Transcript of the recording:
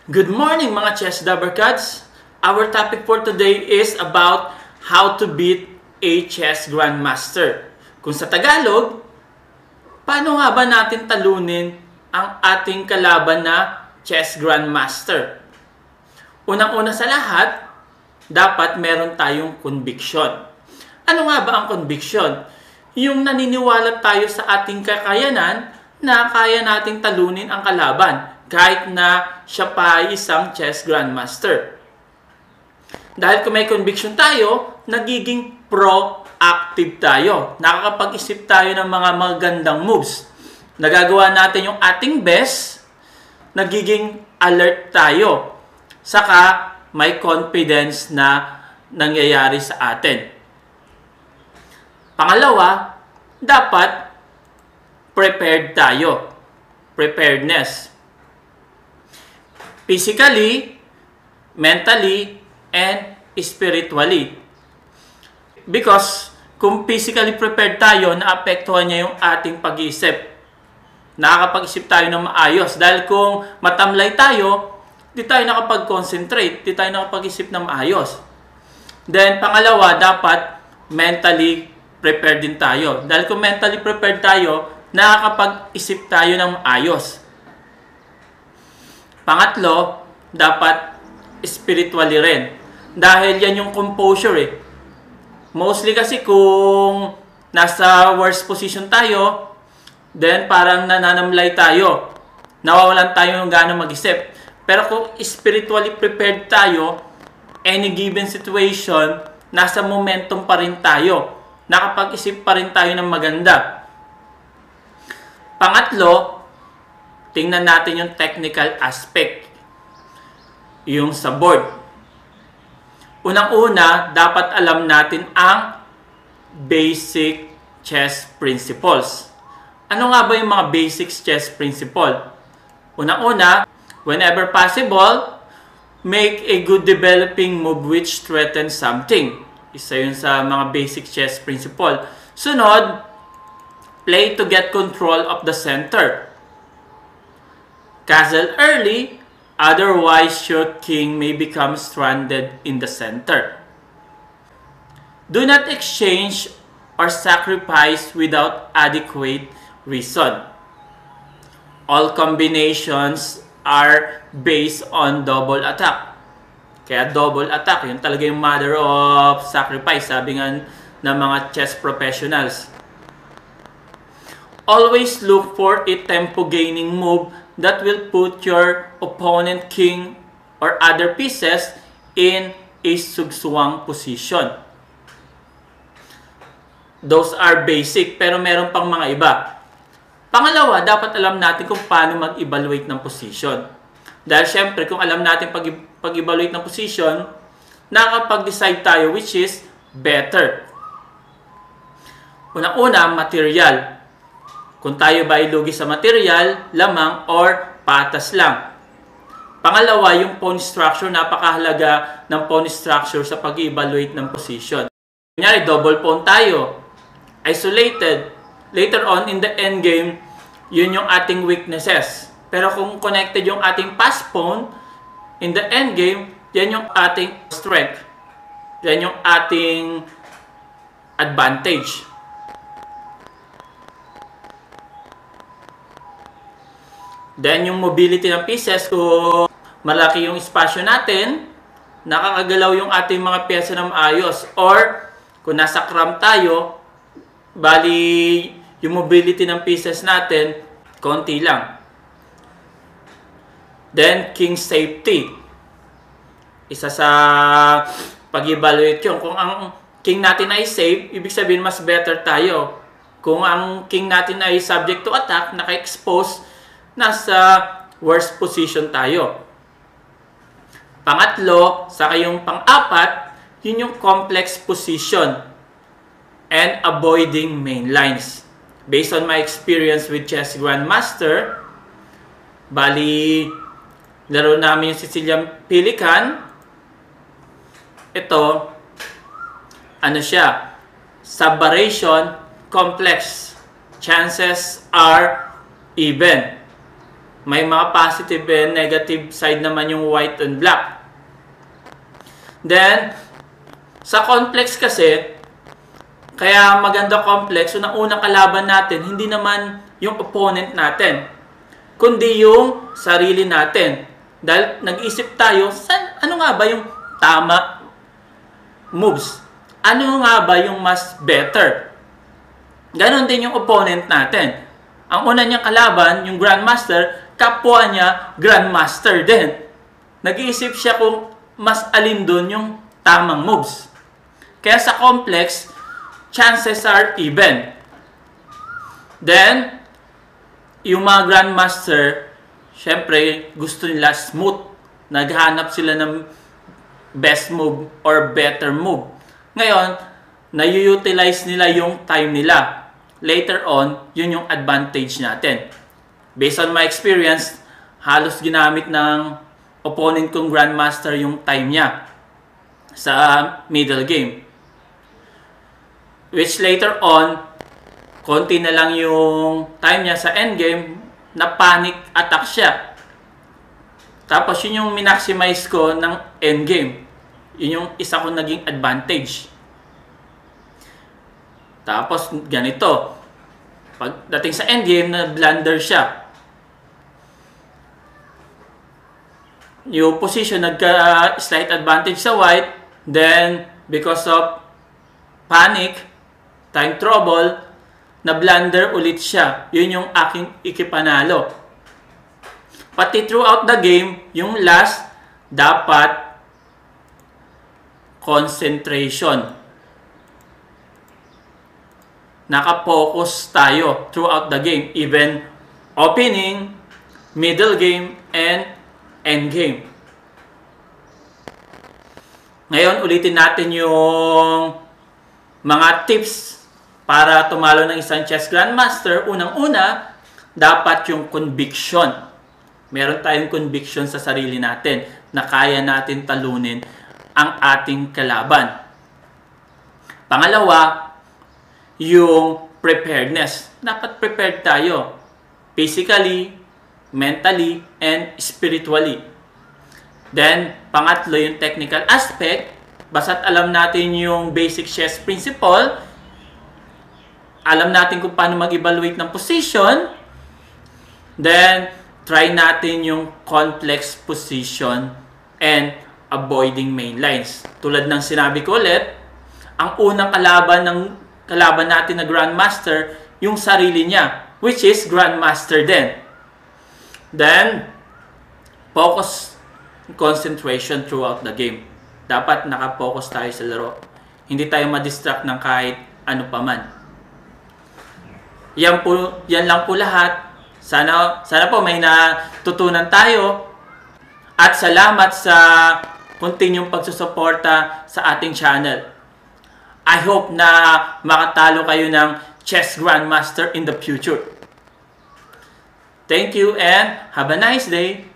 Good morning mga chess Dabbercats! Our topic for today is about how to beat a chess grandmaster. Kung sa Tagalog, paano nga ba natin talunin ang ating kalaban na chess grandmaster? Unang-una sa lahat, dapat meron tayong conviction. Ano nga ba ang conviction? Yung naniniwala tayo sa ating kakayanan na kaya nating talunin ang kalaban kahit na siya pa ay isang chess grandmaster. Dahil kung may conviction tayo, nagiging proactive tayo. Nakakapag-isip tayo ng mga magandang moves. Nagagawa natin yung ating best, nagiging alert tayo. Saka may confidence na nangyayari sa atin. Pangalawa, dapat prepared tayo. Preparedness. Physically, mentally, and spiritually. Because kung physically prepared tayo, naapektuhan niya yung ating pag-iisip. Nakakapag-isip tayo ng maayos. Dahil kung matamlay tayo, di tayo nakapag-concentrate, di tayo nakapag-isip ng maayos. Then, pangalawa, dapat mentally prepared din tayo. Dahil kung mentally prepared tayo, nakakapag-isip tayo ng maayos. Pangatlo, dapat spiritually rin. Dahil yan yung composure eh. Mostly kasi kung nasa worst position tayo, then parang nananamlay tayo. Nawawalan tayo ng gana mag-isip. Pero kung spiritually prepared tayo, any given situation, nasa momentum pa rin tayo. Nakapag-isip pa rin tayo ng maganda. Pangatlo, tingnan natin yung technical aspect. Yung sa board. Unang-una, dapat alam natin ang basic chess principles. Ano nga ba yung mga basic chess principle? Unang-una, whenever possible, make a good developing move which threatens something. Isa yun sa mga basic chess principle. Sunod, play to get control of the center. Castle early, otherwise your king may become stranded in the center. Do not exchange or sacrifice without adequate reason. All combinations are based on double attack. Kaya double attack, yun talaga yung mother of sacrifice, sabi nga ng mga chess professionals. Always look for a tempo gaining move that will put your opponent king or other pieces in a sugsuwang position. Those are basic, pero meron pang mga iba. Pangalawa, dapat alam natin kung paano mag-evaluate ng position. Dahil syempre, kung alam natin pag-evaluate ng position, nakakapag-decide tayo which is better. Unang-una, material. Kung tayo ba ay lugi sa material, lamang, or patas lang. Pangalawa, yung pawn structure. Napakahalaga ng pawn structure sa pag-evaluate ng position. Kunyari, double pawn tayo. Isolated. Later on, in the endgame, yun yung ating weaknesses. Pero kung connected yung ating pass pawn, in the endgame, yan yung ating strength. Yan yung ating advantage. Then, yung mobility ng pieces, kung malaki yung espasyo natin, nakakagalaw yung ating mga pyesa ng maayos. Or, kung nasa cramp tayo, bali, yung mobility ng pieces natin, konti lang. Then, king safety. Isa sa pag-evaluate yun. Kung ang king natin ay safe, ibig sabihin mas better tayo. Kung ang king natin ay subject to attack, naka-expose, nasa worst position tayo. Pangatlo, saka yung pang-apat, yun yung complex position and avoiding main lines. Based on my experience with Chess Grandmaster, bali, laro namin yung Sicilian Pelican. Ito, ano siya? Sub-variation, complex. Chances are even. May mga positive and negative side naman yung white and black. Then, sa complex kasi, kaya maganda complex, unang kalaban natin, hindi naman yung opponent natin, kundi yung sarili natin. Dahil nag-isip tayo, ano nga ba yung tama moves? Ano nga ba yung mas better? Ganon din yung opponent natin. Ang una niyang kalaban, yung Grandmaster, kapwa niya Grandmaster din. Nag-iisip siya kung mas alin doon yung tamang moves. Kaya sa complex, chances are even. Then, yung mga Grandmaster, syempre gusto nila smooth. Naghanap sila ng best move or better move. Ngayon, na-utilize nila yung time nila. Later on, yun yung advantage natin. Based on my experience, halos ginamit ng opponent kong Grandmaster yung time niya sa middle game. Which later on, konti na lang yung time niya sa endgame, na panic attack siya. Tapos yun yung minaximize ko ng endgame. Yun yung isa ko naging advantage. Tapos ganito, pagdating sa endgame, na blunder siya. Yung position nagka-slight advantage sa white, then because of panic, time trouble, na blunder ulit siya. Yun yung aking ikipanalo. Pati throughout the game, yung last, dapat concentration. Naka-focus tayo throughout the game. Even opening, middle game, and end game. Ngayon, ulitin natin yung mga tips para tumalo ng isang chess grandmaster. Unang-una, dapat yung conviction. Meron tayong conviction sa sarili natin na kaya natin talunin ang ating kalaban. Pangalawa, yung preparedness. Dapat prepared tayo. Physically, mentally, and spiritually. Then, pangatlo yung technical aspect. Basta't alam natin yung basic chess principle, alam natin kung paano mag-evaluate ng position, then, try natin yung complex position and avoiding main lines. Tulad ng sinabi ko ulit, ang unang kalaban natin na Grandmaster, yung sarili niya, which is Grandmaster din. Then, focus, concentration throughout the game. Dapat nakapokus tayo sa laro. Hindi tayo ma-distract ng kahit ano pa man. Yan lang po lahat. Sana po may natutunan tayo. At salamat sa continuing pagsusuporta sa ating channel. I hope na makatalo kayo ng Chess Grandmaster in the future. Thank you and have a nice day.